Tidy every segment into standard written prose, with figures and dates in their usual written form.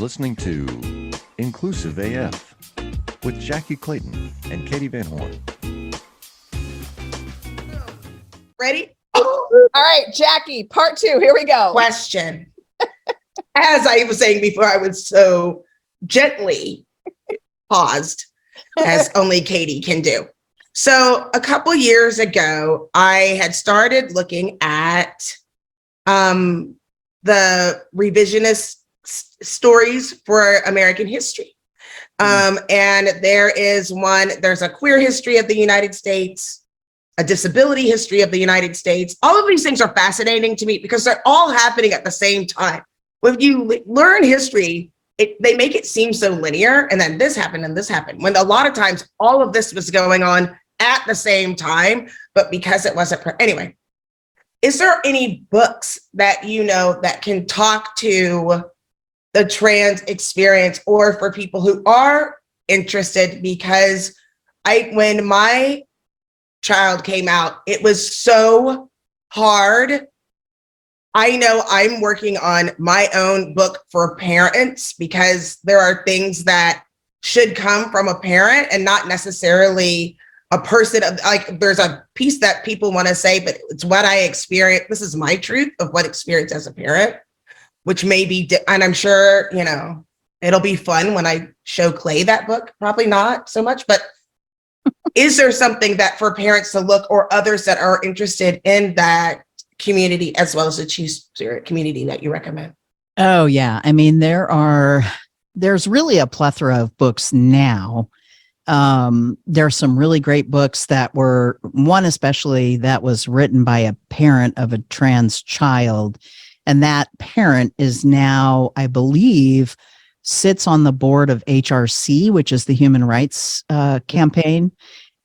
listening to Inclusive AF with Jackye Clayton and Katee Van Horn. Ready? All right, Jackye, part 2. Here we go. Question. As I was saying before, I was so gently paused, as only Katee can do. So a couple years ago, I had started looking at the revisionist stories for American history. And there's a queer history of the United States, a disability history of the United States. All of these things are fascinating to me because they're all happening at the same time. When you learn history, they make it seem so linear, and then this happened and this happened, when a lot of times all of this was going on at the same time, but because it wasn't, anyway. Is there any books that you know that can talk to the trans experience, or for people who are interested? Because when my child came out, it was so hard. I know I'm working on my own book for parents because there are things that should come from a parent and not necessarily a person. Like, there's a piece that people want to say, but it's what I experienced. This is my truth of what experience as a parent, which may be, and I'm sure, it'll be fun when I show Clay that book. Probably not so much, but is there something that for parents to look, or others that are interested in that community as well as the Two-Spirit community, that you recommend? Oh yeah. I mean, there's really a plethora of books now. There are some really great books that were, one especially that was written by a parent of a trans child. And that parent is now, I believe, sits on the board of HRC, which is the Human Rights Campaign.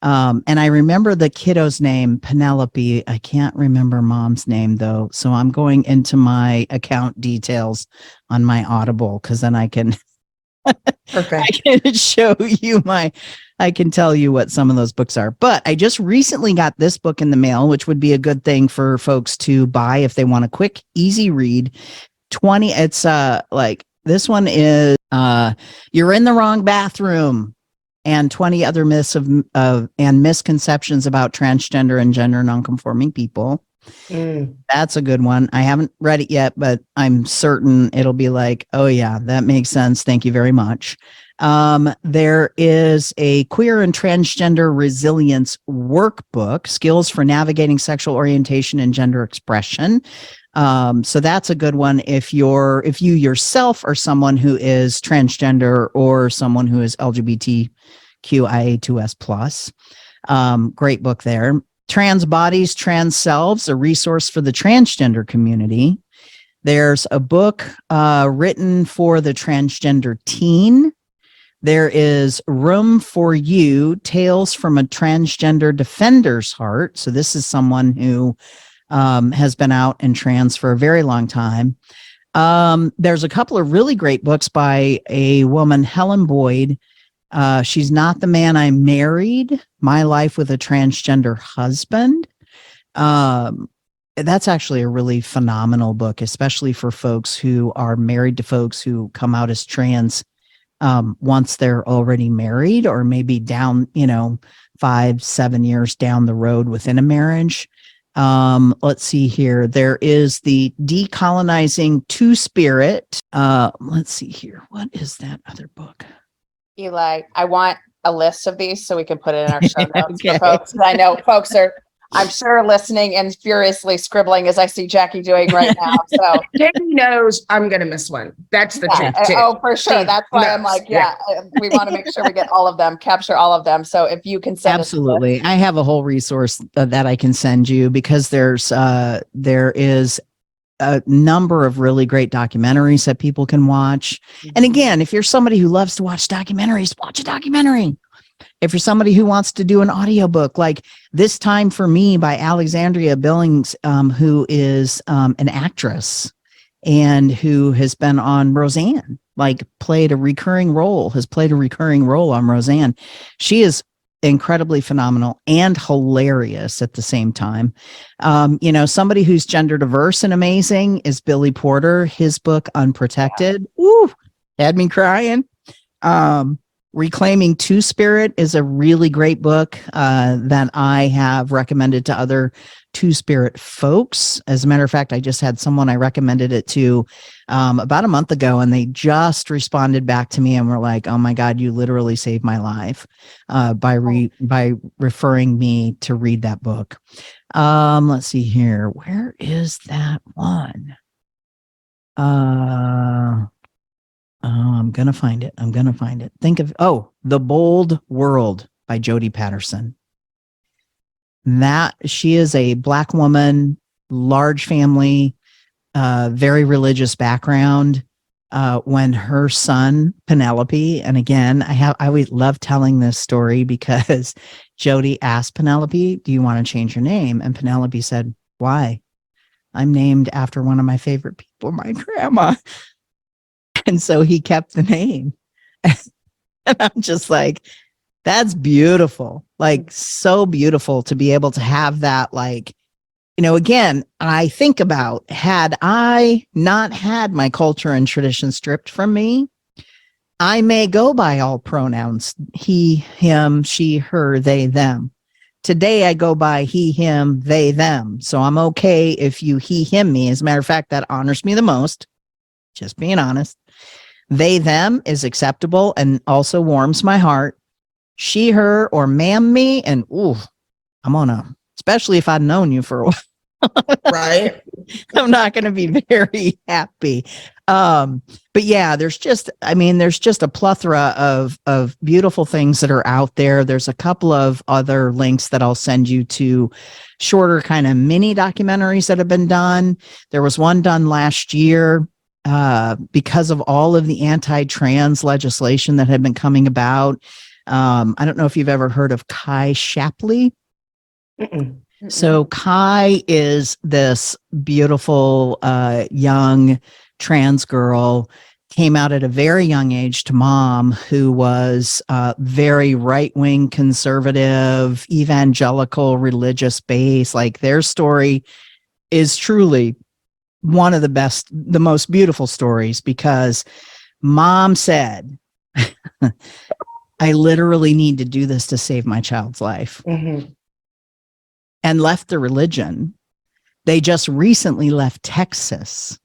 And I remember the kiddo's name, Penelope. I can't remember mom's name though. So I'm going into my account details on my Audible, because then I can Perfect. I can show you I can tell you what some of those books are. But I just recently got this book in the mail, which would be a good thing for folks to buy if they want a quick, easy read. It's like, this one is You're in the Wrong Bathroom, and 20 other myths and misconceptions about transgender and gender nonconforming people. That's a good one. I haven't read it yet, but I'm certain it'll be like, oh yeah, that makes sense. Thank you very much. There is a Queer and Transgender Resilience Workbook, Skills for Navigating Sexual Orientation and Gender Expression. So that's a good one if you yourself are someone who is transgender or someone who is LGBTQIA2S+. Great book there. Trans Bodies, Trans Selves, a resource for the transgender community. There's a book written for the transgender teen. There is Room for You, Tales from a Transgender Defender's Heart. So this is someone who has been out and trans for a very long time. There's a couple of really great books by a woman, Helen Boyd. She's Not the Man I Married, My Life with a Transgender Husband. That's actually a really phenomenal book, especially for folks who are married to folks who come out as trans once they're already married, or maybe down, 5-7 years down the road within a marriage. Let's see here. There is the Decolonizing Two-Spirit. Let's see here. What is that other book? Eli, I want a list of these so we can put it in our show notes Okay. for folks. I know folks are, I'm sure, listening and furiously scribbling as I see Jackye doing right now. So Katie knows I'm going to miss one. That's the truth, too. Oh, for sure. She That's why I'm knows. like, we want to make sure we get all of them, capture all of them. So if you can send Absolutely. I have a whole resource that I can send you, because there is a number of really great documentaries that people can watch. And again, if you're somebody who loves to watch documentaries, watch a documentary. If you're somebody who wants to do an audiobook, like This Time for Me by Alexandria Billings, who is an actress and who has been on Roseanne, has played a recurring role on Roseanne. She is incredibly phenomenal and hilarious at the same time. Somebody who's gender diverse and amazing is Billy Porter. His book Unprotected. Ooh, had me crying. Reclaiming Two Spirit is a really great book that I have recommended to other Two Spirit folks. As a matter of fact, I just had someone I recommended it to about a month ago, and they just responded back to me and were like, "Oh my God, you literally saved my life by referring me to read that book." Let's see here. Where is that one? I'm gonna find it. Think of The Bold World by Jodi Patterson. That she is a Black woman, large family, very religious background. When her son Penelope, and again, I always love telling this story because Jodi asked Penelope, "Do you want to change your name?" And Penelope said, "Why? I'm named after one of my favorite people, my grandma." And so he kept the name. And I'm just like, that's beautiful. Like, so beautiful to be able to have that. Like, again, I think about, had I not had my culture and tradition stripped from me, I may go by all pronouns: he, him, she, her, they, them. Today I go by he, him, they, them. So I'm okay if you he, him me. As a matter of fact, that honors me the most. Just being honest. They, them is acceptable and also warms my heart. She, her, or ma'am me, and especially if I'd known you for a while. Right. I'm not going to be very happy. But yeah, there's just a plethora of beautiful things that are out there. There's a couple of other links that I'll send you to, shorter kind of mini documentaries that have been done. There was one done last year because of all of the anti-trans legislation that had been coming about. I don't know if you've ever heard of Kai Shapley. Mm-mm. So Kai is this beautiful young trans girl, came out at a very young age to mom, who was very right-wing, conservative, evangelical, religious base. Like, their story is truly one of the most beautiful stories, because mom said, "I literally need to do this to save my child's life." Mm-hmm. And left the religion. They just recently left Texas.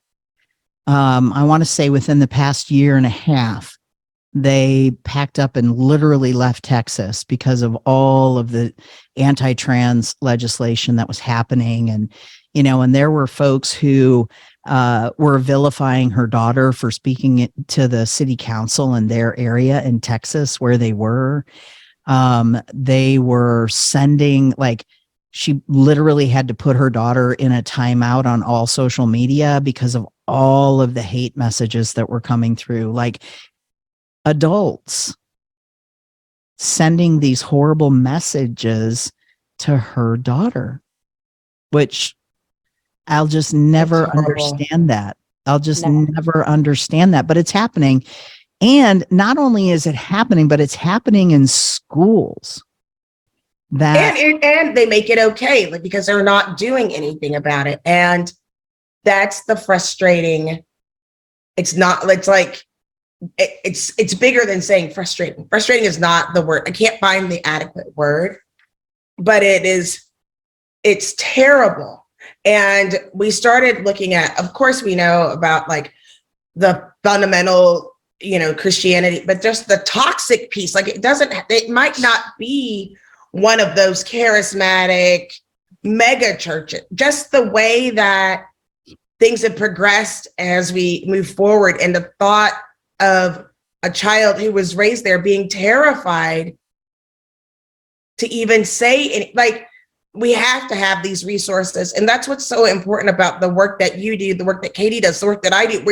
I want to say within the past year and a half, they packed up and literally left Texas because of all of the anti-trans legislation that was happening. And there were folks who were vilifying her daughter for speaking to the city council in their area in Texas where they were. They were sending, like, she literally had to put her daughter in a timeout on all social media because of all of the hate messages that were coming through. Like, adults sending these horrible messages to her daughter, which I'll just never understand that. I'll just never understand that. But it's happening. And not only is it happening, but it's happening in schools. And they make it okay, like, because they're not doing anything about it. And that's the frustrating. It's bigger than saying frustrating. Frustrating is not the word. I can't find the adequate word, but it's terrible. And we started looking at, of course, we know about like the fundamental, Christianity, but just the toxic piece. Like, it might not be one of those charismatic mega churches, just the way that things have progressed as we move forward. And the thought of a child who was raised there being terrified to even say it, like, we have to have these resources. And that's what's so important about the work that you do, the work that Katie does, the work that I do.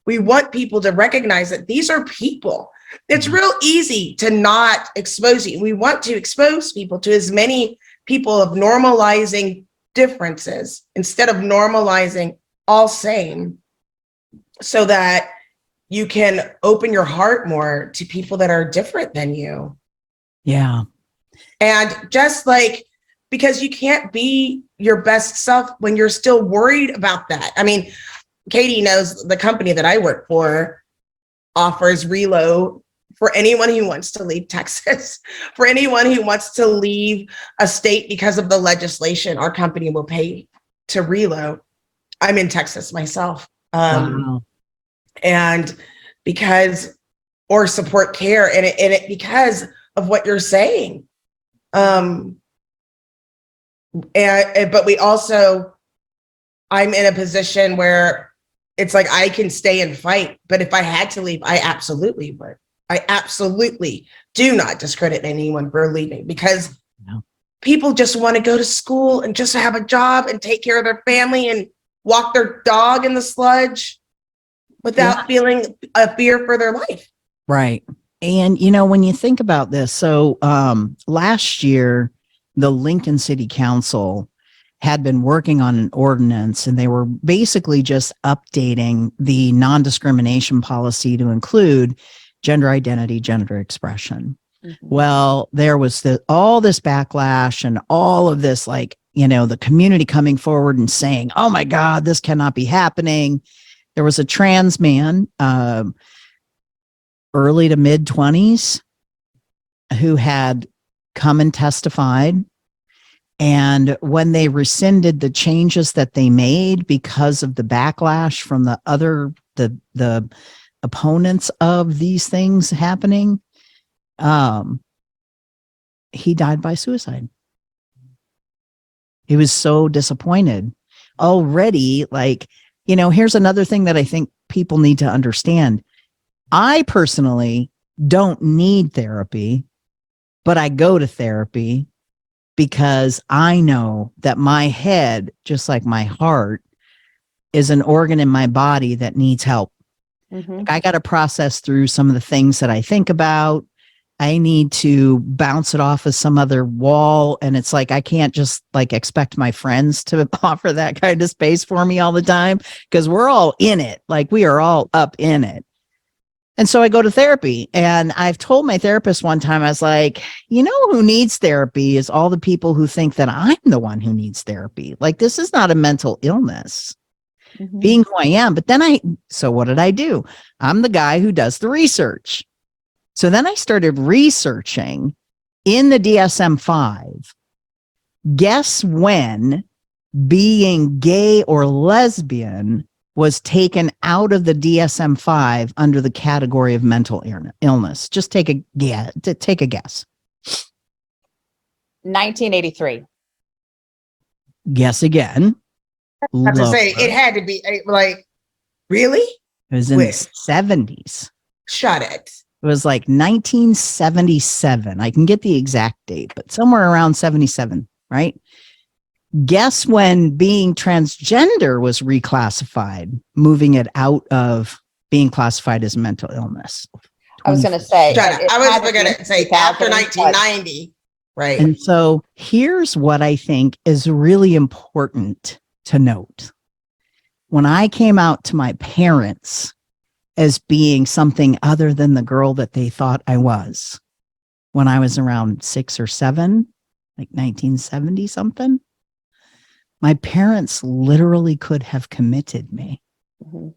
We want people to recognize that these are people. It's real easy to not expose you. We want to expose people to as many people of normalizing differences instead of normalizing all same, so that you can open your heart more to people that are different than you. Yeah. And just like, because you can't be your best self when you're still worried about that. I mean, Katie knows the company that I work for. offers reload for anyone who wants to leave Texas, for anyone who wants to leave a state because of the legislation. Our company will pay to reload. I'm in Texas myself. Wow. And because, or support care, and it because of what you're saying. But we also, I'm in a position where it's like I can stay and fight, but if I had to leave, I absolutely would. I absolutely do not discredit anyone for leaving, because people just want to go to school and just have a job and take care of their family and walk their dog in the sludge without feeling a fear for their life. Right. And, you know, when you think about this, so last year, the Lincoln City Council had been working on an ordinance, and they were basically just updating the non-discrimination policy to include gender identity, gender expression. Mm-hmm. Well, there was all this backlash and all of this, like, you know, the community coming forward and saying, oh my God, this cannot be happening. There was a trans man, early to mid 20s, who had come and testified. And when they rescinded the changes that they made because of the backlash from the opponents of these things happening, he died by suicide. He was so disappointed already. Like, you know, here's another thing that I think people need to understand. I personally don't need therapy, but I go to therapy because I know that my head, just like my heart, is an organ in my body that needs help. Mm-hmm. Like, I got to process through some of the things that I think about. I need to bounce it off of some other wall. And it's like, I can't just like expect my friends to offer that kind of space for me all the time, because we're all in it. Like, we are all up in it. And so I go to therapy, and I've told my therapist one time, I was like, you know, who needs therapy is all the people who think that I'm the one who needs therapy. Like, this is not a mental illness, being who I am. But then so what did I do? I'm the guy who does the research. So then I started researching in the DSM-5. Guess when being gay or lesbian was taken out of the DSM-5 under the category of mental illness? Just take a guess. 1983. Guess again. I have to say, it had to be like, really? It was in the 70s. Shut it. It was like 1977. I can get the exact date, but somewhere around 77, right? Guess when being transgender was reclassified, moving it out of being classified as a mental illness. I was going to say, I was going to say after 1990, right? And so here's what I think is really important to note. When I came out to my parents as being something other than the girl that they thought I was, when I was around 6 or 7, like 1970 something, my parents literally could have committed me. Mm-hmm.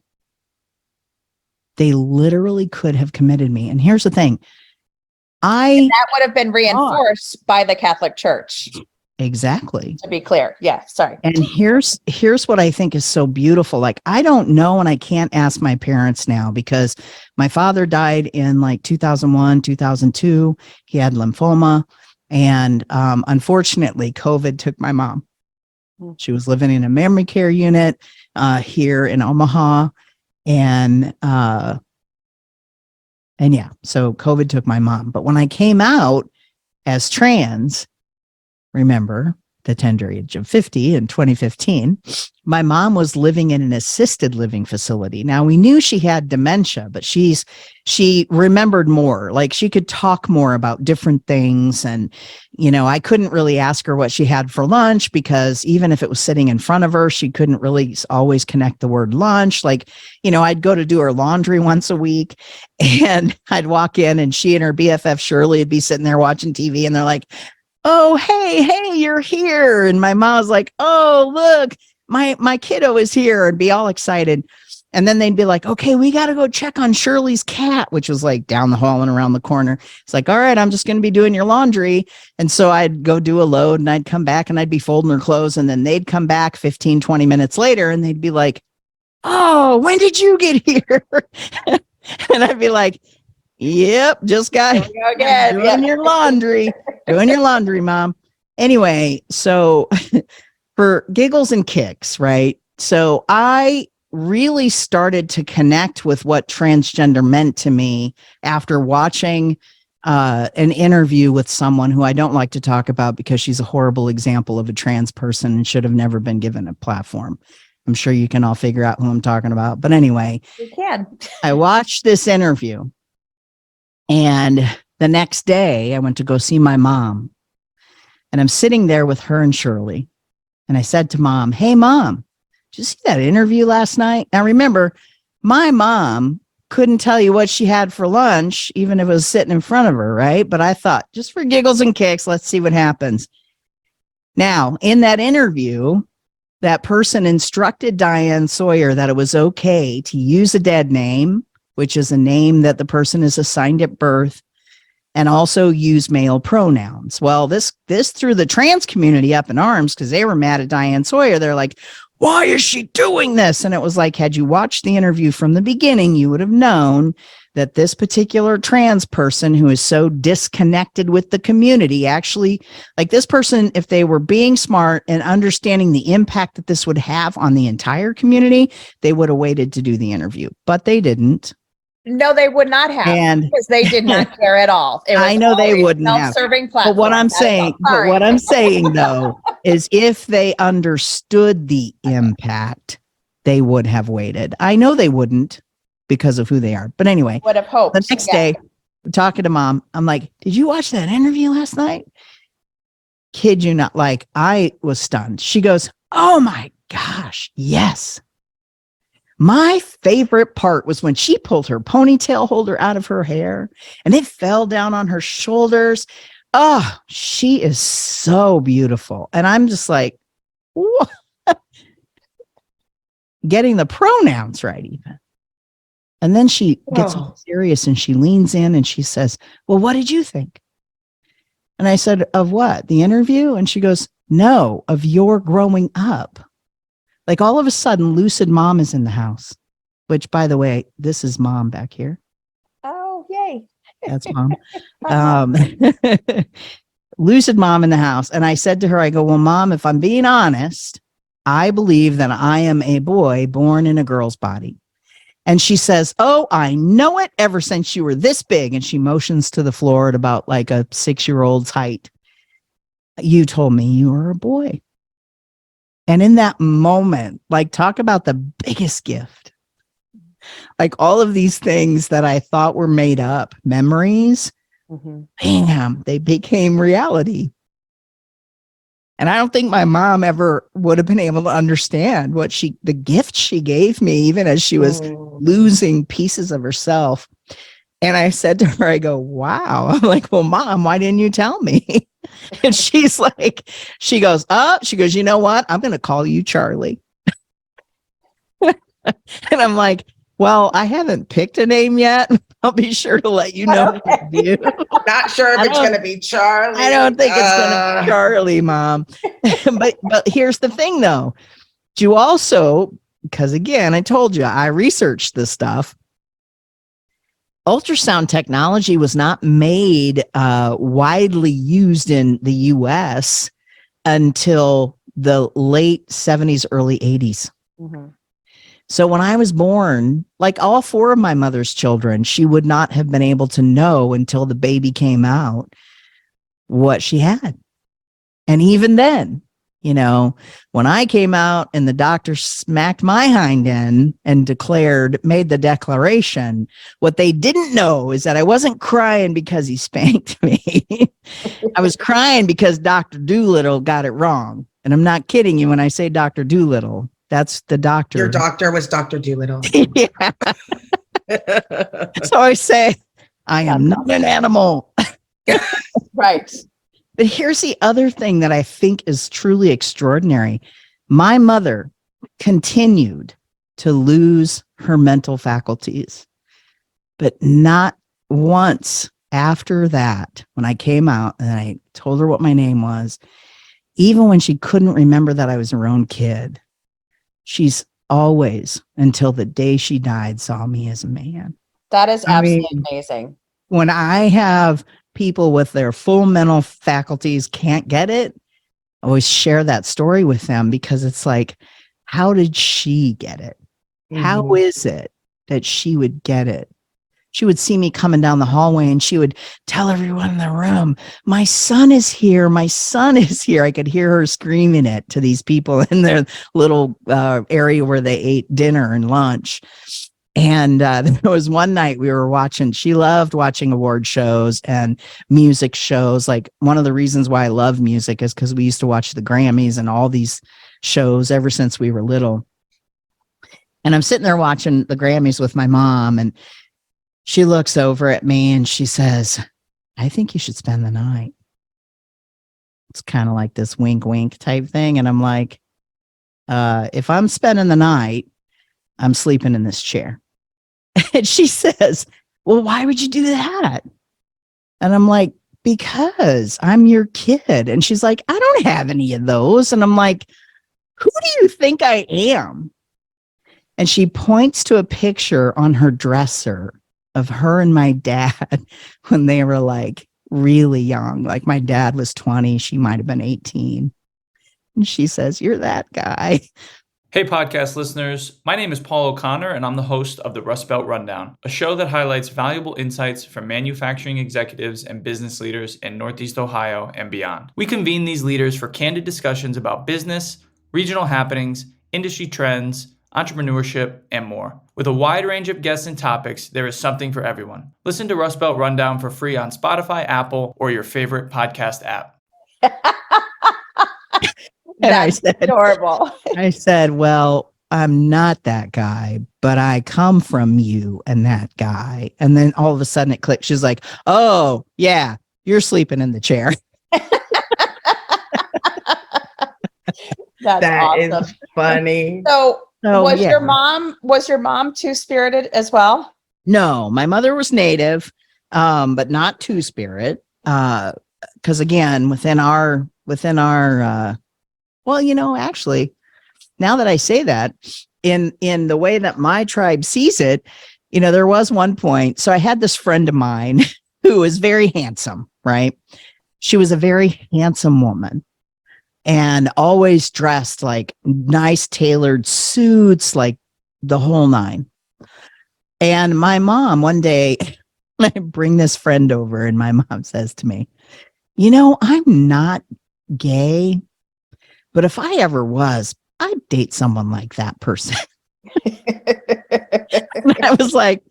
They literally could have committed me. And here's the thing. And that would have been reinforced by the Catholic Church. Exactly. To be clear. Yeah, sorry. And here's what I think is so beautiful. Like, I don't know, and I can't ask my parents now, because my father died in like 2001, 2002. He had lymphoma. And unfortunately, COVID took my mom. She was living in a memory care unit here in Omaha. And yeah, so COVID took my mom. But when I came out as trans, remember, the tender age of 50 in 2015, my mom was living in an assisted living facility. Now, we knew she had dementia, but she remembered more. Like, she could talk more about different things. And, you know, I couldn't really ask her what she had for lunch, because even if it was sitting in front of her, she couldn't really always connect the word lunch. Like, you know, I'd go to do her laundry once a week, and I'd walk in, and she and her BFF Shirley would be sitting there watching TV, and they're like, oh, hey, you're here. And my mom was like, oh, look, my kiddo is here, and be all excited. And then they'd be like, okay, we got to go check on Shirley's cat, which was like down the hall and around the corner. It's like, all right, I'm just going to be doing your laundry. And so I'd go do a load and I'd come back and I'd be folding her clothes. And then they'd come back 15, 20 minutes later and they'd be like, oh, when did you get here? And I'd be like, yep, just got Here we go again. doing your laundry, Mom. Anyway, so for giggles and kicks, right? So I really started to connect with what transgender meant to me after watching an interview with someone who I don't like to talk about because she's a horrible example of a trans person and should have never been given a platform. I'm sure you can all figure out who I'm talking about. But anyway, We can. I watched this interview and the next day I went to go see my mom and I'm sitting there with her and Shirley. And I said to Mom, hey, Mom, did you see that interview last night? Now, remember, my mom couldn't tell you what she had for lunch, even if it was sitting in front of her, right? But I thought, just for giggles and kicks, let's see what happens. Now, in that interview, that person instructed Diane Sawyer that it was okay to use a dead name, which is a name that the person is assigned at birth, and also use male pronouns. Well, this threw the trans community up in arms because they were mad at Diane Sawyer. They're like, why is she doing this? And it was like, had you watched the interview from the beginning, you would have known that this particular trans person who is so disconnected with the community, actually, like this person, if they were being smart and understanding the impact that this would have on the entire community, they would have waited to do the interview, but they didn't. No, they would not have, And because they did not care at all. It was I know they always wouldn't have. self-serving But platform. what I'm That's all. saying, Sorry. though, is if they understood the impact, they would have waited. I know they wouldn't because of who they are. But anyway, Would have hoped. the next Yeah. day, I'm talking to Mom. I'm like, did you watch that interview last night? Kid you not, like, I was stunned. She goes, oh my gosh, yes. My favorite part was when she pulled her ponytail holder out of her hair and it fell down on her shoulders. Oh, she is so beautiful. And I'm just like, what? Getting the pronouns right even. And then she gets all serious and she leans in and she says, well, what did you think? And I said, of what? The interview? And she goes, no, of your growing up. Like all of a sudden, Lucid Mom is in the house, which, by the way, this is Mom back here. Oh, yay. That's Mom. Lucid Mom in the house. And I said to her, I go, well, Mom, if I'm being honest, I believe that I am a boy born in a girl's body. And she says, oh, I know it ever since you were this big. And she motions to the floor at about like a 6-year-old's height. You told me you were a boy. And in that moment, like, talk about the biggest gift. Like all of these things that I thought were made up, memories, bam, they became reality. And I don't think my mom ever would have been able to understand the gift she gave me, even as she was losing pieces of herself. And I said to her, I go, wow. I'm like, well, Mom, why didn't you tell me? And she's like, she goes, you know what? I'm going to call you Charlie. And I'm like, well, I haven't picked a name yet. I'll be sure to let you know. Not sure if it's going to be Charlie. I don't think it's going to be Charlie, Mom. but here's the thing, though. You also, because again, I told you, I researched this stuff. Ultrasound technology was not made widely used in the US until the late 70s, early 80s. So when I was born, like all 4 of my mother's children, she would not have been able to know until the baby came out what she had. And even then, you know, when I came out and the doctor smacked my hind end and made the declaration, what they didn't know is that I wasn't crying because he spanked me. I was crying because Dr. Doolittle got it wrong. And I'm not kidding you when I say Dr. Doolittle. That's the doctor. Your doctor was Dr. Doolittle. Yeah. So I say, I am not an animal. Right. But here's the other thing that I think is truly extraordinary. My mother continued to lose her mental faculties. But not once after that, when I came out and I told her what my name was, even when she couldn't remember that I was her own kid, she's always, until the day she died, saw me as a man. That is I absolutely mean, amazing. when I have people with their full mental faculties can't get it, I always share that story with them, because it's like, how did she get it? How is it that she would get it? She would see me coming down the hallway and she would tell everyone in the room, my son is here. My son is here. I could hear her screaming it to these people in their little area where they ate dinner and lunch. And there was one night we were watching, she loved watching award shows and music shows. Like, one of the reasons why I love music is because we used to watch the Grammys and all these shows ever since we were little. And I'm sitting there watching the Grammys with my mom, and she looks over at me and she says, I think you should spend the night. It's kind of like this wink, wink type thing. And I'm like, if I'm spending the night, I'm sleeping in this chair. And she says, well, why would you do that? And I'm like, because I'm your kid. And she's like, I don't have any of those. And I'm like, who do you think I am? And she points to a picture on her dresser of her and my dad when they were like really young. Like, my dad was 20, she might have been 18. And she says, you're that guy. Hey podcast listeners, my name is Paul O'Connor and I'm the host of the Rust Belt Rundown, a show that highlights valuable insights from manufacturing executives and business leaders in Northeast Ohio and beyond. We convene these leaders for candid discussions about business, regional happenings, industry trends, entrepreneurship, and more. With a wide range of guests and topics, there is something for everyone. Listen to Rust Belt Rundown for free on Spotify, Apple, or your favorite podcast app. And I said, adorable. I said, well, I'm not that guy, but I come from you and that guy. And then all of a sudden it clicked. She's like, oh, yeah, you're sleeping in the chair. That's awesome. Is funny. So was yeah. your mom two-spirited as well? No, my mother was Native, but not Two-Spirit. Because again, within our well, actually, now that I say that, in the way that my tribe sees it, there was one point. So I had this friend of mine who was very handsome, right? She was a very handsome woman and always dressed like nice tailored suits, like the whole nine. And my mom, one day, I bring this friend over and my mom says to me, I'm not gay, but if I ever was, I'd date someone like that person. And I was like,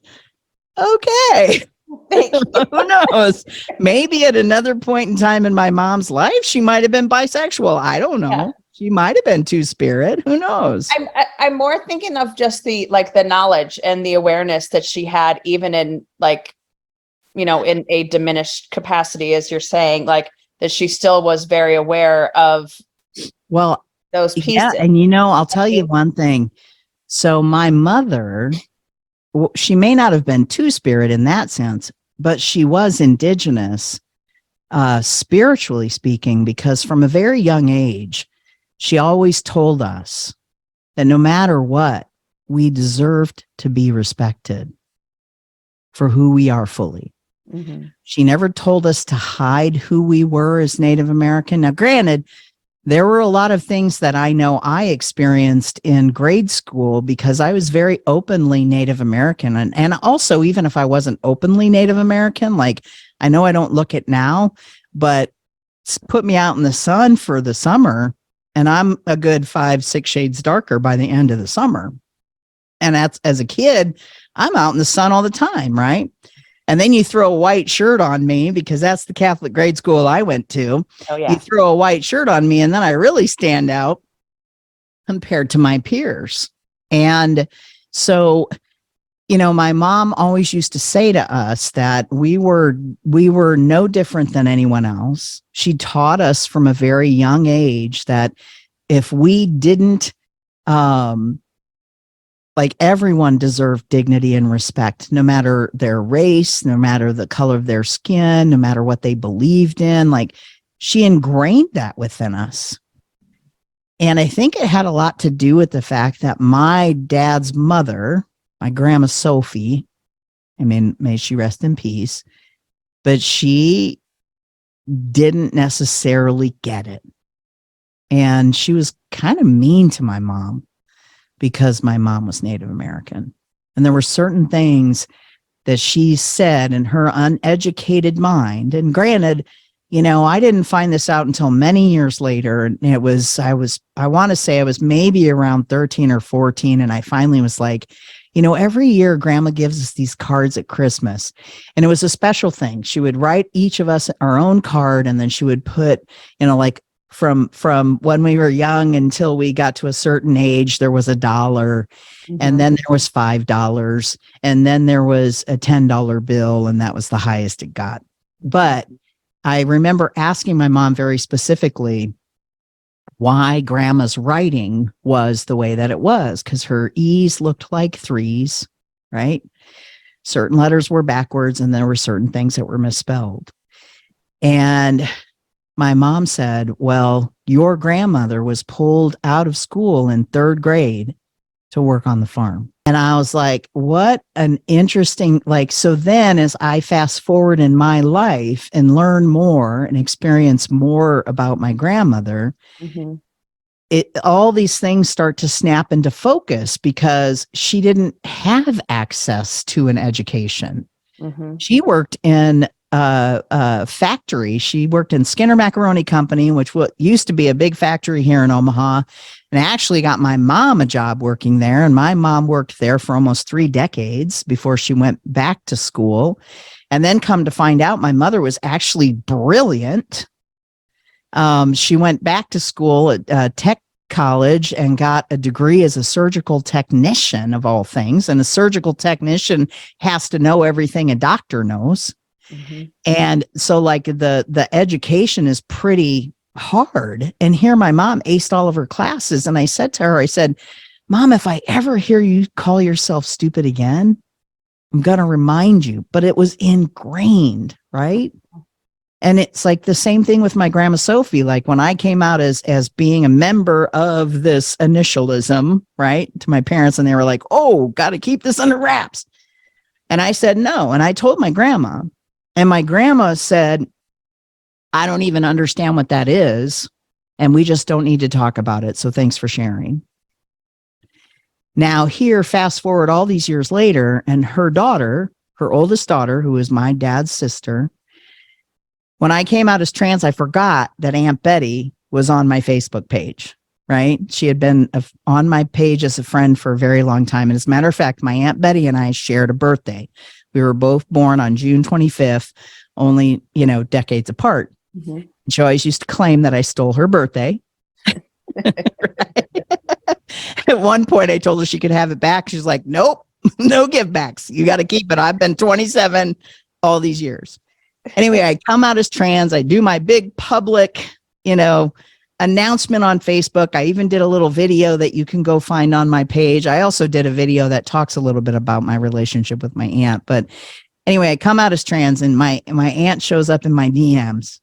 okay, who knows? Maybe at another point in time in my mom's life, she might have been bisexual. I don't know. Yeah. She might have been Two-Spirit. Who knows? I'm more thinking of just the knowledge and the awareness that she had, even in in a diminished capacity, as you're saying, like that she still was very aware of those pieces. Yeah, and I'll tell you one thing. So my mother, she may not have been Two-Spirit in that sense, but she was indigenous, spiritually speaking, because from a very young age, she always told us that no matter what, we deserved to be respected for who we are fully. Mm-hmm. She never told us to hide who we were as Native American. Now, granted, there were a lot of things that I know I experienced in grade school because I was very openly Native American. And also, even if I wasn't openly Native American, like I know I don't look it now, but put me out in the sun for the summer and I'm a good 5-6 shades darker by the end of the summer. And that's, as a kid, I'm out in the sun all the time, right? And then you throw a white shirt on me because that's the Catholic grade school I went to. Oh, yeah. You throw a white shirt on me and then I really stand out compared to my peers. And so, my mom always used to say to us that we were no different than anyone else. She taught us from a very young age that if we didn't like everyone deserved dignity and respect, no matter their race, no matter the color of their skin, no matter what they believed in. Like she ingrained that within us. And I think it had a lot to do with the fact that my dad's mother, my grandma Sophie, I mean, may she rest in peace, but she didn't necessarily get it. And she was kind of mean to my mom because my mom was Native American. And there were certain things that she said in her uneducated mind. And granted, you know, I didn't find this out until many years later. And I want to say I was maybe around 13 or 14. And I finally was like, you know, every year grandma gives us these cards at Christmas, and it was a special thing. She would write each of us our own card, and then she would put, you know, like from when we were young until we got to a certain age, there was $1, and then there was $5, and then there was a $10 bill, and that was the highest it got. But I remember asking my mom very specifically why grandma's writing was the way that it was, because her E's looked like 3s, right? Certain letters were backwards, and there were certain things that were misspelled. And my mom said, well, your grandmother was pulled out of school in 3rd grade to work on the farm. And I was like, what an interesting, like, so then as I fast forward in my life and learn more and experience more about my grandmother, all these things start to snap into focus because she didn't have access to an education. She worked in a factory. She worked in Skinner Macaroni Company, which used to be a big factory here in Omaha, and I actually got my mom a job working there. And my mom worked there for almost 3 decades before she went back to school. And then come to find out, my mother was actually brilliant. She went back to school at Tech College and got a degree as a surgical technician, of all things. And a surgical technician has to know everything a doctor knows. And so like the education is pretty hard. And here my mom aced all of her classes. And I said to her, I said, Mom, if I ever hear you call yourself stupid again, I'm going to remind you. But it was ingrained, right? And it's like the same thing with my grandma Sophie. Like when I came out as being a member of this initialism, right, to my parents, and they were like, oh, got to keep this under wraps. And I said no. And I told my grandma, and my grandma said, I don't even understand what that is. And we just don't need to talk about it. So thanks for sharing. Now here, fast forward all these years later, and her daughter, her oldest daughter, who is my dad's sister, when I came out as trans, I forgot that Aunt Betty was on my Facebook page, right? She had been on my page as a friend for a very long time. And as a matter of fact, my Aunt Betty and I shared a birthday. We were both born on June 25th, only, decades apart. She always used to claim that I stole her birthday. At one point, I told her she could have it back. She's like, nope, no give backs. You got to keep it. I've been 27 all these years. Anyway, I come out as trans. I do my big public, announcement on Facebook. I even did a little video that you can go find on my page. I also did a video that talks a little bit about my relationship with my aunt. But anyway, I come out as trans, and my aunt shows up in my DMs.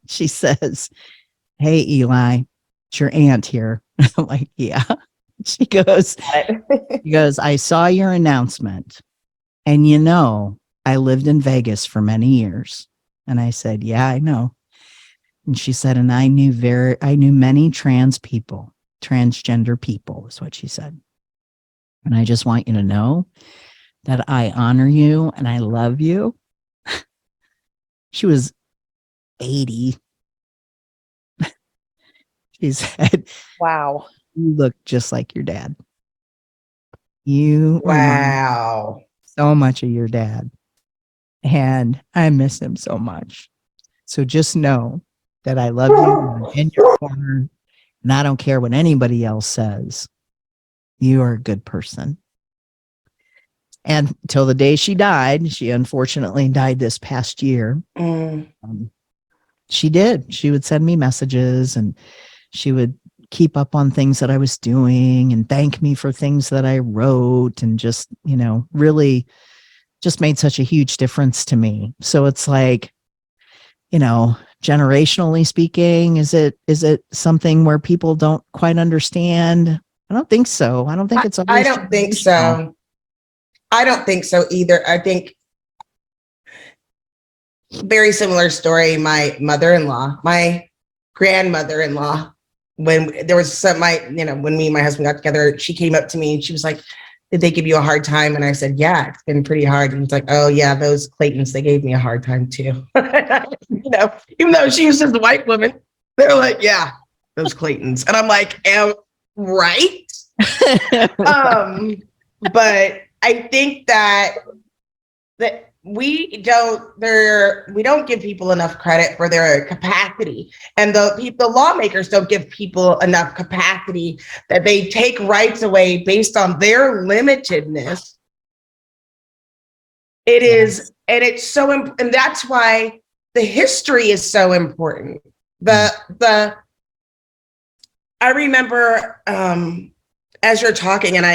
She says, hey, Eli, it's your aunt here. I'm like, yeah. She goes, I saw your announcement, and I lived in Vegas for many years. And I said, yeah, I know. And she said, and I knew many trans people, transgender people is what she said. And I just want you to know that I honor you and I love you. She was 80. She said, wow, you look just like your dad. You Wow. so much of your dad. And I miss him so much. So just know that I love you, and I'm in your corner, and I don't care what anybody else says. You are a good person. And till the day she died, she unfortunately died this past year. She did. She would send me messages, and she would keep up on things that I was doing and thank me for things that I wrote, and just, really just made such a huge difference to me. So it's like, generationally speaking, is it something where people don't quite understand? I don't think so. I don't think it's I don't think so. I don't think so either. I think very similar story. My mother-in-law, my grandmother-in-law, when there was when me and my husband got together, she came up to me and she was like, did they give you a hard time? And I said, yeah, it's been pretty hard. And it's like, oh yeah, those Claytons, they gave me a hard time too. Even though she was just a white woman, they're like, yeah, those Claytons. And I'm like, right. But I think that we don't give people enough credit for their capacity, and the lawmakers don't give people enough capacity, that they take rights away based on their limitedness. It is, and it's so, and that's why the history is so important. I remember as you're talking, and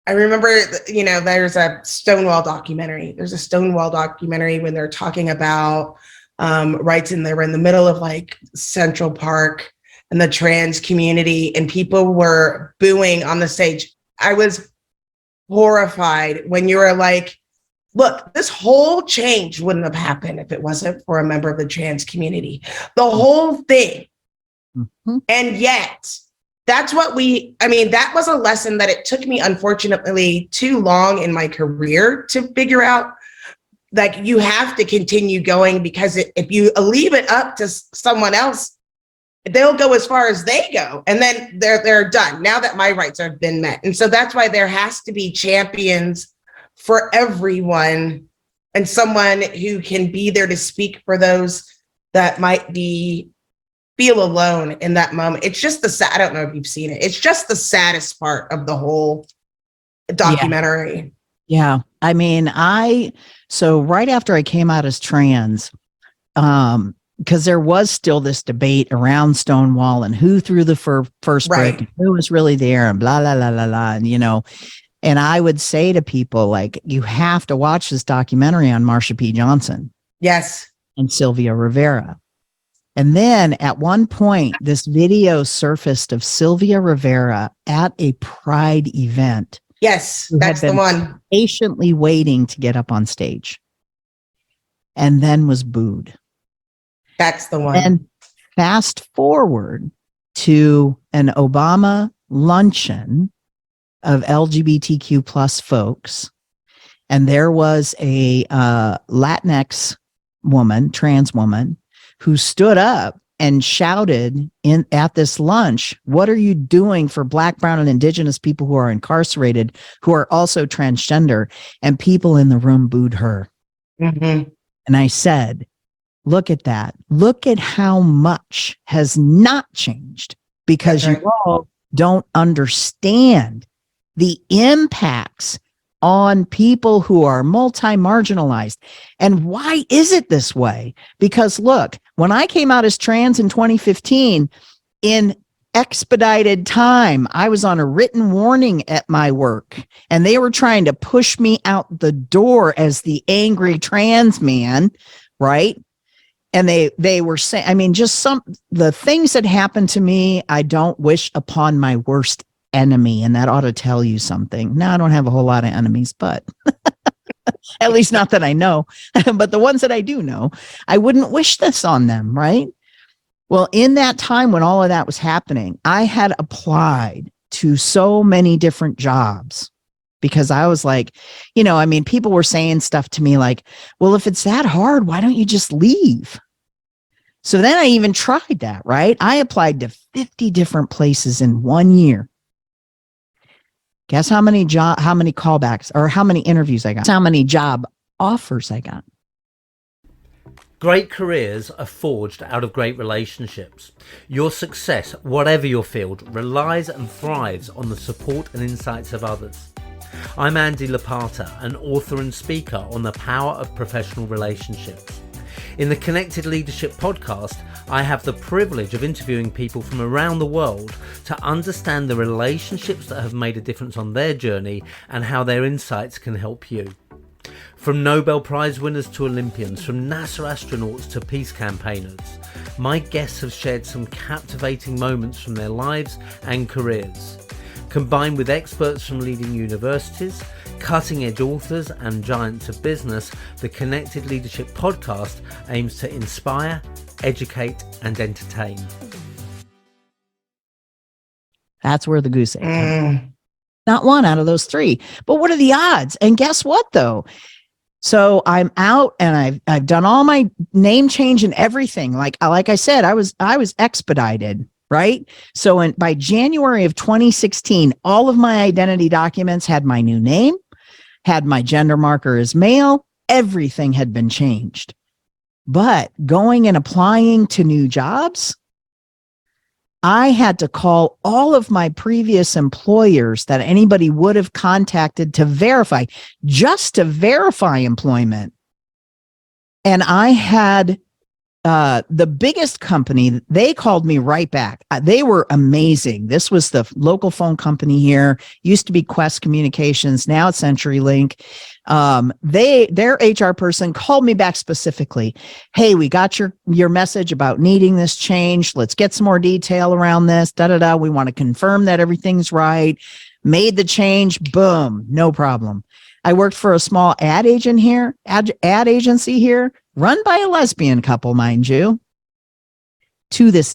I remember, there's a Stonewall documentary. There's a Stonewall documentary when they're talking about rights, and they were in the middle of like Central Park and the trans community, and people were booing on the stage. I was horrified when you were like, look, this whole change wouldn't have happened if it wasn't for a member of the trans community. The whole thing. Mm-hmm. And yet, that was a lesson that it took me, unfortunately, too long in my career to figure out. Like, you have to continue going, because if you leave it up to someone else, they'll go as far as they go, and then they're done. Now that my rights have been met. And so that's why there has to be champions for everyone, and someone who can be there to speak for those that might feel alone in that moment. It's just I don't know if you've seen it. It's just the saddest part of the whole documentary. Yeah. I mean, so right after I came out as trans, because there was still this debate around Stonewall and who threw the first brick, and who was really there, and blah, blah, blah, blah, blah. And I would say to people, like, you have to watch this documentary on Marsha P. Johnson. Yes. And Sylvia Rivera. And then at one point, this video surfaced of Sylvia Rivera at a Pride event. Yes, that's the one. Patiently waiting to get up on stage, and then was booed. That's the one. And fast forward to an Obama luncheon of LGBTQ plus folks, and there was a Latinx woman, trans woman, who stood up and shouted at this lunch, what are you doing for Black, brown, and indigenous people who are incarcerated, who are also transgender? And people in the room booed her. Mm-hmm. And I said, look at that. Look at how much has not changed, because you all don't understand the impacts on people who are multi-marginalized. And why is it this way? Because look, when I came out as trans in 2015, in expedited time, I was on a written warning at my work, and they were trying to push me out the door as the angry trans man, right? And they were saying, just the things that happened to me, I don't wish upon my worst enemy, and that ought to tell you something. Now, I don't have a whole lot of enemies, but at least not that I know. But the ones that I do know, I wouldn't wish this on them, right? Well, in that time when all of that was happening, I had applied to so many different jobs, because I was like, people were saying stuff to me like, well, if it's that hard, why don't you just leave? So then I even tried that, right? I applied to 50 different places in 1 year. Guess how many callbacks, or how many interviews I got? How many job offers I got? Great careers are forged out of great relationships. Your success, whatever your field, relies and thrives on the support and insights of others. I'm Andy Lapata, an author and speaker on the power of professional relationships. In the Connected Leadership podcast, I have the privilege of interviewing people from around the world to understand the relationships that have made a difference on their journey and how their insights can help you. From Nobel Prize winners to Olympians, from NASA astronauts to peace campaigners, my guests have shared some captivating moments from their lives and careers. Combined with experts from leading universities, cutting-edge authors and giants of business, the Connected Leadership podcast aims to inspire, educate and entertain. That's where the goose egg comes from. Not one out of those three. But what are the odds? And guess what, though? So I'm out and I've done all my name change and everything. Like I said, I was expedited, right? So by January of 2016, all of my identity documents had my new name, had my gender marker as male. Everything had been changed. But going and applying to new jobs, I had to call all of my previous employers that anybody would have contacted to verify, just to verify employment. And I had the biggest company, they called me right back. They were amazing. This was the local phone company here, used to be Quest Communications, now it's CenturyLink. Their HR person called me back specifically. Hey, we got your message about needing this change. Let's get some more detail around this. We want to confirm that everything's right. Made the change. Boom. No problem. I worked for a small ad agency here, run by a lesbian couple, mind you. To this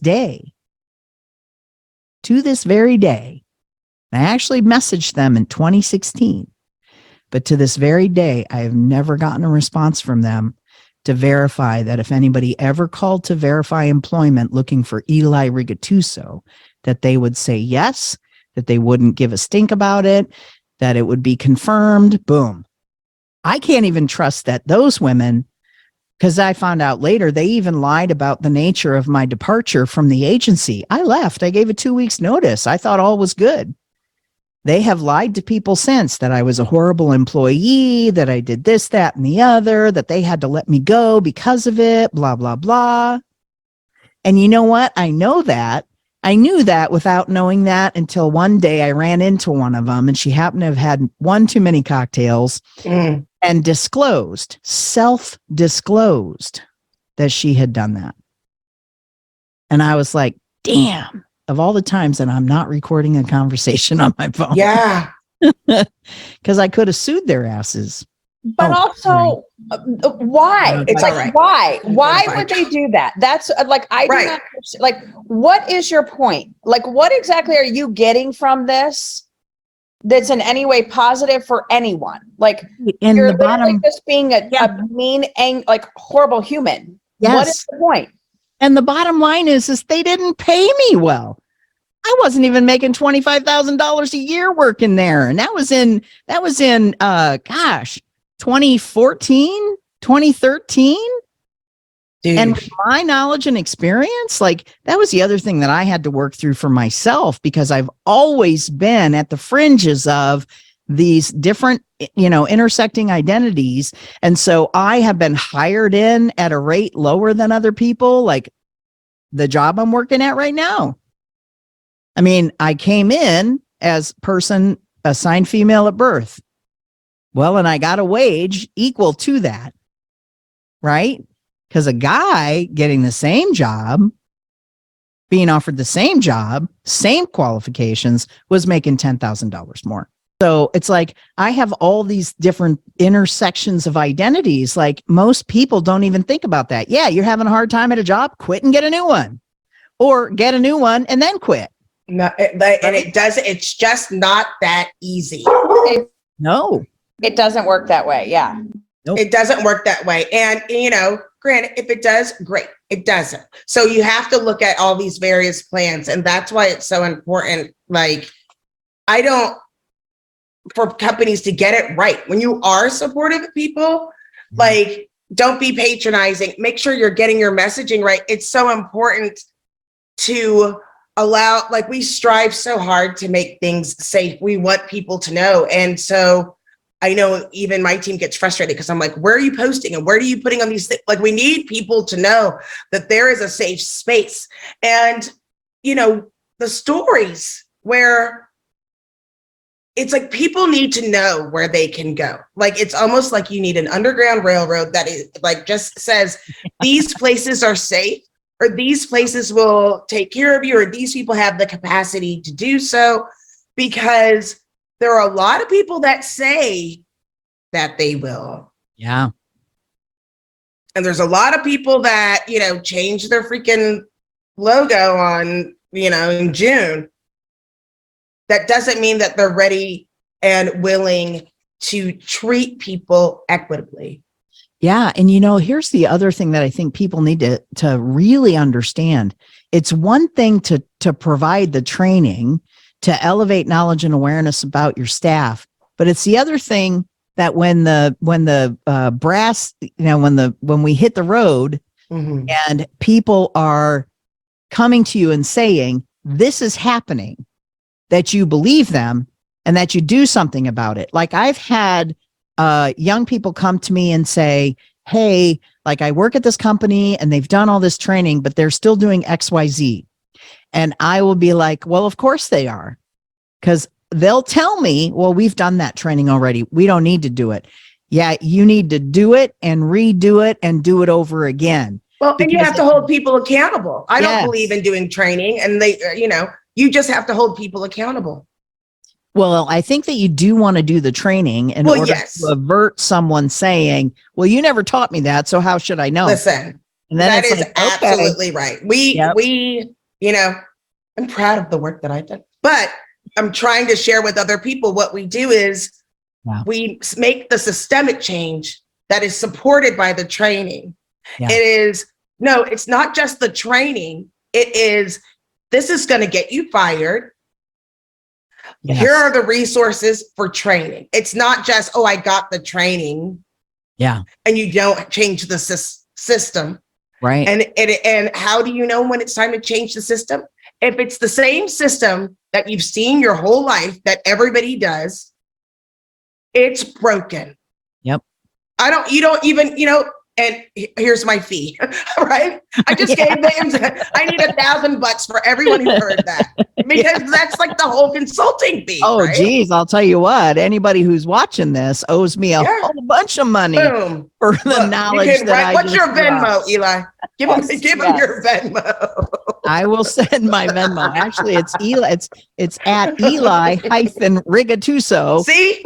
very day, I actually messaged them in 2016. But to this very day, I have never gotten a response from them to verify that if anybody ever called to verify employment looking for Eli Rigatuso, that they would say yes, that they wouldn't give a stink about it, that it would be confirmed. Boom. I can't even trust that those women, because I found out later, they even lied about the nature of my departure from the agency. I left. I gave a 2 weeks notice. I thought all was good. They have lied to people since that I was a horrible employee, that I did this, that, and the other, that they had to let me go because of it, blah, blah, blah. And you know what? I know that. I knew that without knowing that until one day I ran into one of them and she happened to have had one too many cocktails and self-disclosed that she had done that. And I was like, damn. Of all the times that I'm not recording a conversation on my phone. Yeah. Because I could have sued their asses. But also, why? It's like, right. why? Why would they do that? That's like, I do Right. not understand. Like, what is your point? Like, what exactly are you getting from this that's in any way positive for anyone? Like, In you're the literally bottom, just being a mean, like horrible human. Yes. What is the point? and the bottom line is they didn't pay me well. I wasn't even making $25,000 a year working there. And that was in 2014, 2013. Dude. And with my knowledge and experience, like that was the other thing that I had to work through for myself, because I've always been at the fringes of these different, intersecting identities. And so I have been hired in at a rate lower than other people, like the job I'm working at right now. I mean, I came in as person assigned female at birth. Well, and I got a wage equal to that, right? Because a guy getting the same job, being offered the same job, same qualifications, was making $10,000 more. So it's like I have all these different intersections of identities. Like most people don't even think about that. Yeah, you're having a hard time at a job, quit and get a new one, or get a new one and then quit. No, it's just not that easy. No, It doesn't work that way. Yeah. Nope. It doesn't work that way. And, granted, if it does, great. It doesn't. So you have to look at all these various plans. And that's why it's so important. Like, for companies to get it right. When you are supportive of people, like, don't be patronizing. Make sure you're getting your messaging right. It's so important to allow, like, we strive so hard to make things safe. We want people to know. And so I know even my team gets frustrated because I'm like, where are you posting and where are you putting on these things? Like, we need people to know that there is a safe space. And, the stories where it's like people need to know where they can go. Like, it's almost like you need an underground railroad that is like just says these places are safe, or these places will take care of you, or these people have the capacity to do so, because there are a lot of people that say that they will. Yeah. And there's a lot of people that, change their freaking logo on, in June. That doesn't mean that they're ready and willing to treat people equitably. Yeah. And here's the other thing that I think people need to really understand. It's one thing to provide the training to elevate knowledge and awareness about your staff, but it's the other thing that when the brass, when we hit the road and people are coming to you and saying, this is happening, that you believe them and that you do something about it. Like, I've had young people come to me and say, hey, like, I work at this company and they've done all this training, but they're still doing XYZ. And I will be like, well, of course they are. Because they'll tell me, well, we've done that training already. We don't need to do it. Yeah, you need to do it and redo it and do it over again. Well, and you have to hold people accountable. I don't Yes. believe in doing training, and you just have to hold people accountable. Well, I think that you do want to do the training in order to avert someone saying, well, you never taught me that, so how should I know? Listen, and then that is like, absolutely right. We, I'm proud of the work that I've done, but I'm trying to share with other people what we do is we make the systemic change that is supported by the training. Yeah. It's not just the training. It is, this is going to get you fired. Yes. Here are the resources for training. It's not just, oh, I got the training. Yeah. And you don't change the system. Right. And how do you know when it's time to change the system? If it's the same system that you've seen your whole life that everybody does, it's broken. Yep. You don't even, and here's my fee, right? I just gave them, I need $1,000 for everyone who heard that, because that's like the whole consulting fee. Oh, right? geez, I'll tell you what, anybody who's watching this owes me a whole bunch of money for the knowledge that what's your Venmo, Eli? Give him your Venmo. I will send my Venmo. Actually, it's Eli. It's at Eli Rigatuso. See?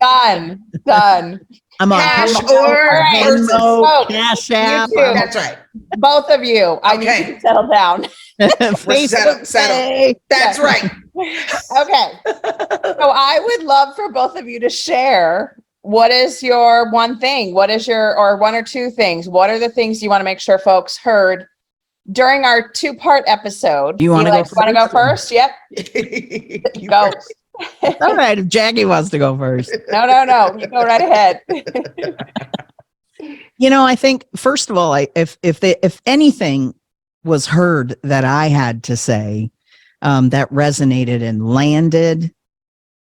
Done. I'm on Cash or Venmo, Cash App. That's right. Both of you. I need you to settle down. Settle. That's right. Okay. So I would love for both of you to share, what is your one thing? What is or one or two things? What are the things you want to make sure folks heard during our 2-part episode? You want to go first? Yep. Go. All right, if Jackye wants to go first. No. You go right ahead. I think, first of all, if anything was heard that I had to say that resonated and landed,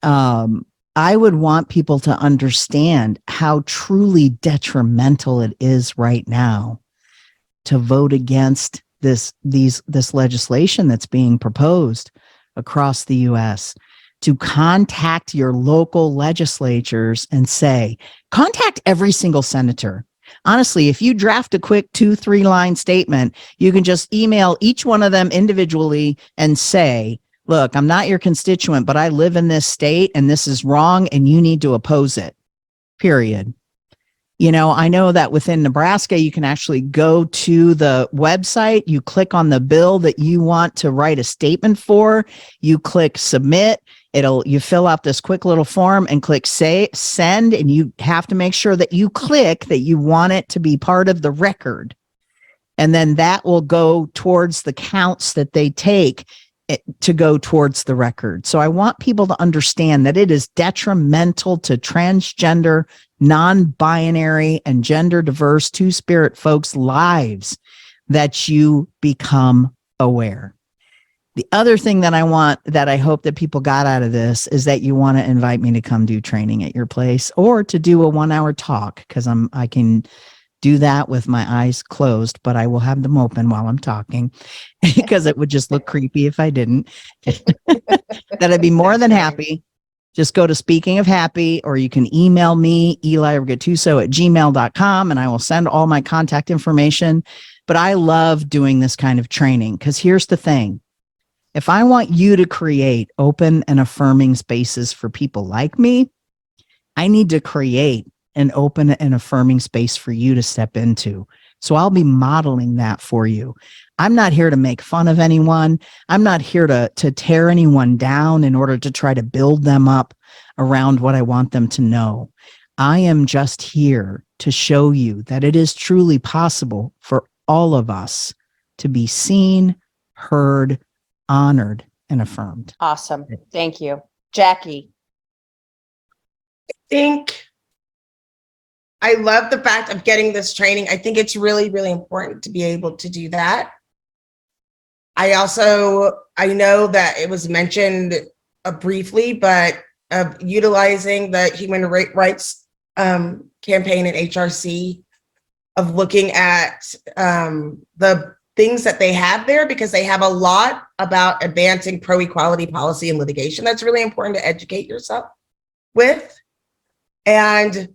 I would want people to understand how truly detrimental it is right now to vote against this legislation that's being proposed across the U.S. To contact your local legislatures and contact every single senator. Honestly, if you draft a quick 2-3 line statement, you can just email each one of them individually and say, look, I'm not your constituent, but I live in this state and this is wrong and you need to oppose it, period. I know that within Nebraska, you can actually go to the website, you click on the bill that you want to write a statement for, you click submit, you fill out this quick little form and click send, and you have to make sure that you click that you want it to be part of the record. And then that will go towards the counts that they take to go towards the record. So I want people to understand that it is detrimental to transgender, non-binary, and gender diverse two-spirit folks' lives that you become aware. The other thing that I hope that people got out of this is that you want to invite me to come do training at your place or to do a 1-hour talk, because I can do that with my eyes closed, but I will have them open while I'm talking because it would just look creepy if I didn't. That I'd be more than happy. Just go to Speaking of Happy, or you can email me, eli.rigatuso@gmail.com, and I will send all my contact information. But I love doing this kind of training because here's the thing. If I want you to create open and affirming spaces for people like me, I need to create an open and affirming space for you to step into. So I'll be modeling that for you. I'm not here to make fun of anyone. I'm not here to tear anyone down in order to try to build them up around what I want them to know. I am just here to show you that it is truly possible for all of us to be seen, heard, honored, and affirmed. Awesome. Thank you. Jackye. I love the fact of getting this training. I think it's really, really important to be able to do that. I know that it was mentioned briefly, but utilizing the human rights campaign in HRC, of looking at the things that they have there, because they have a lot about advancing pro-equality policy and litigation. That's really important to educate yourself with. And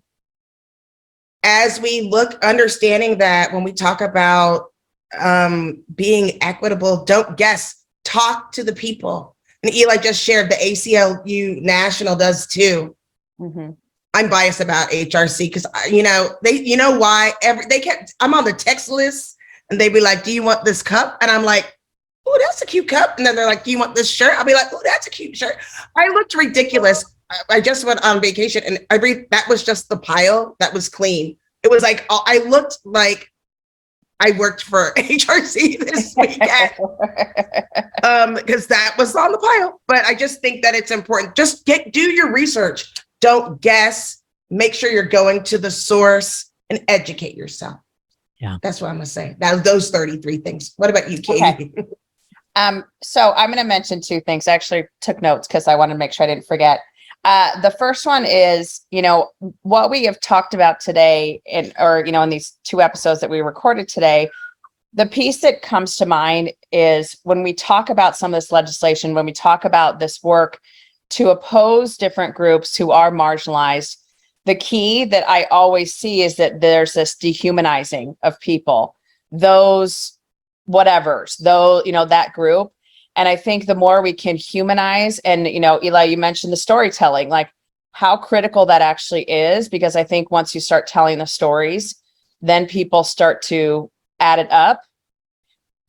as we look, understanding that when we talk about being equitable, don't guess, talk to the people. And Eli just shared the ACLU National does too. Mm-hmm. I'm biased about HRC because why I'm on the text list and they'd be like, do you want this cup? And I'm like, oh, that's a cute cup. And then they're like, do you want this shirt? I'll be like, oh, that's a cute shirt. I looked ridiculous. I just went on vacation and that was just the pile that was clean. It was like, I looked like I worked for HRC this weekend because that was on the pile. But I just think that it's important. Just do your research. Don't guess. Make sure you're going to the source and educate yourself. Yeah. That's what I'm going to say. Those 33 things. What about you, Katie? Okay. So I'm going to mention two things. I actually took notes because I wanted to make sure I didn't forget. The first one is, what we have talked about today in these two episodes that we recorded today, the piece that comes to mind is when we talk about some of this legislation, when we talk about this work to oppose different groups who are marginalized, the key that I always see is that there's this dehumanizing of people, those whatevers, that group. And I think the more we can humanize, and, Eli, you mentioned the storytelling, like how critical that actually is, because I think once you start telling the stories, then people start to add it up.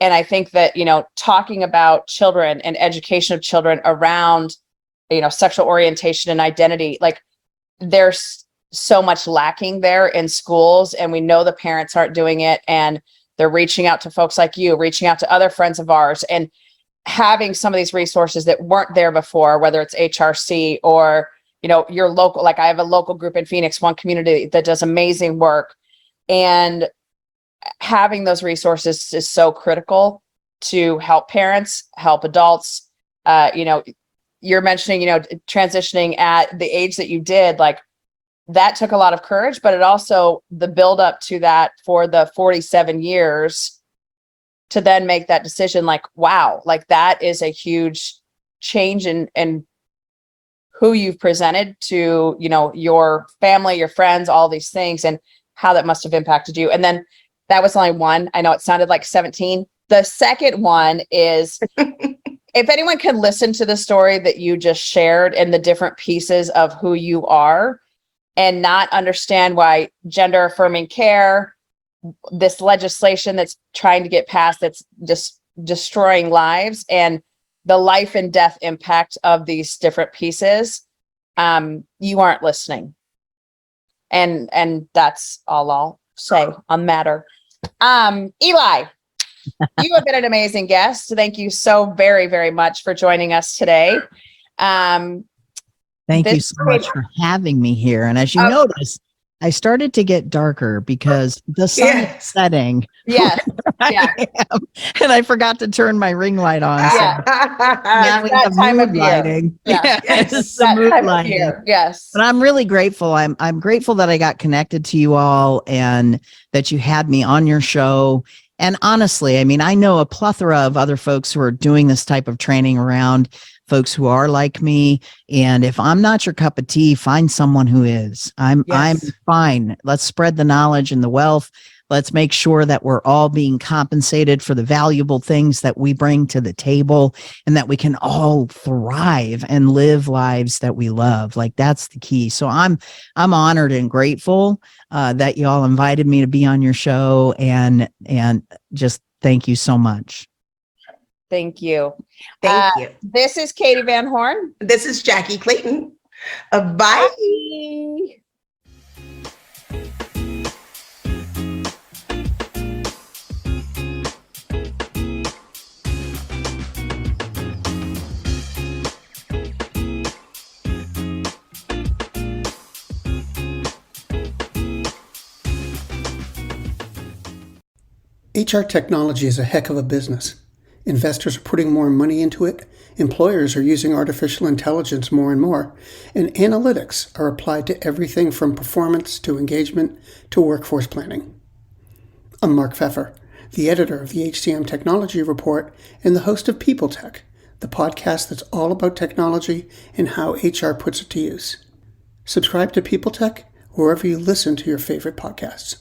And I think that, talking about children and education of children around, sexual orientation and identity, like there's so much lacking there in schools, and we know the parents aren't doing it, and they're reaching out to folks like you, reaching out to other friends of ours, and having some of these resources that weren't there before, whether it's HRC or, your local, like I have a local group in Phoenix, one community that does amazing work, and having those resources is so critical to help parents, help adults. You're mentioning, transitioning at the age that you did, like that took a lot of courage, but it also the build up to that for the 47 years to then make that decision, like, wow, like that is a huge change in who you've presented to, your family, your friends, all these things, and how that must have impacted you. And then that was only one. I know it sounded like 17. The second one is if anyone can listen to the story that you just shared and the different pieces of who you are and not understand why gender affirming care, this legislation that's trying to get passed, that's just destroying lives, and the life and death impact of these different pieces, you aren't listening. And that's all I'll say on the matter. Eli, you have been an amazing guest. Thank you so very, very much for joining us today. Thank you so much for having me here. And as you notice, I started to get darker because the sun is setting. Yes. Yeah. I am. And I forgot to turn my ring light on. So Yeah. now we that have time of mood year. lighting. Yeah. It's the That mood time of lighting. year. Yes. But I'm really grateful. I'm grateful that I got connected to you all and that you had me on your show. And honestly, I mean, I know a plethora of other folks who are doing this type of training around, folks who are like me. And if I'm not your cup of tea, find someone who is. I'm fine. Let's spread the knowledge and the wealth. Let's make sure that we're all being compensated for the valuable things that we bring to the table and that we can all thrive and live lives that we love. Like that's the key. So I'm honored and grateful that you all invited me to be on your show and just thank you so much. Thank you. Thank you. This is Katee Van Horn. This is Jackye Clayton. Bye. Bye. HR technology is a heck of a business. Investors are putting more money into it, employers are using artificial intelligence more and more, and analytics are applied to everything from performance to engagement to workforce planning. I'm Mark Pfeffer, the editor of the HCM Technology Report and the host of People Tech, the podcast that's all about technology and how HR puts it to use. Subscribe to People Tech wherever you listen to your favorite podcasts.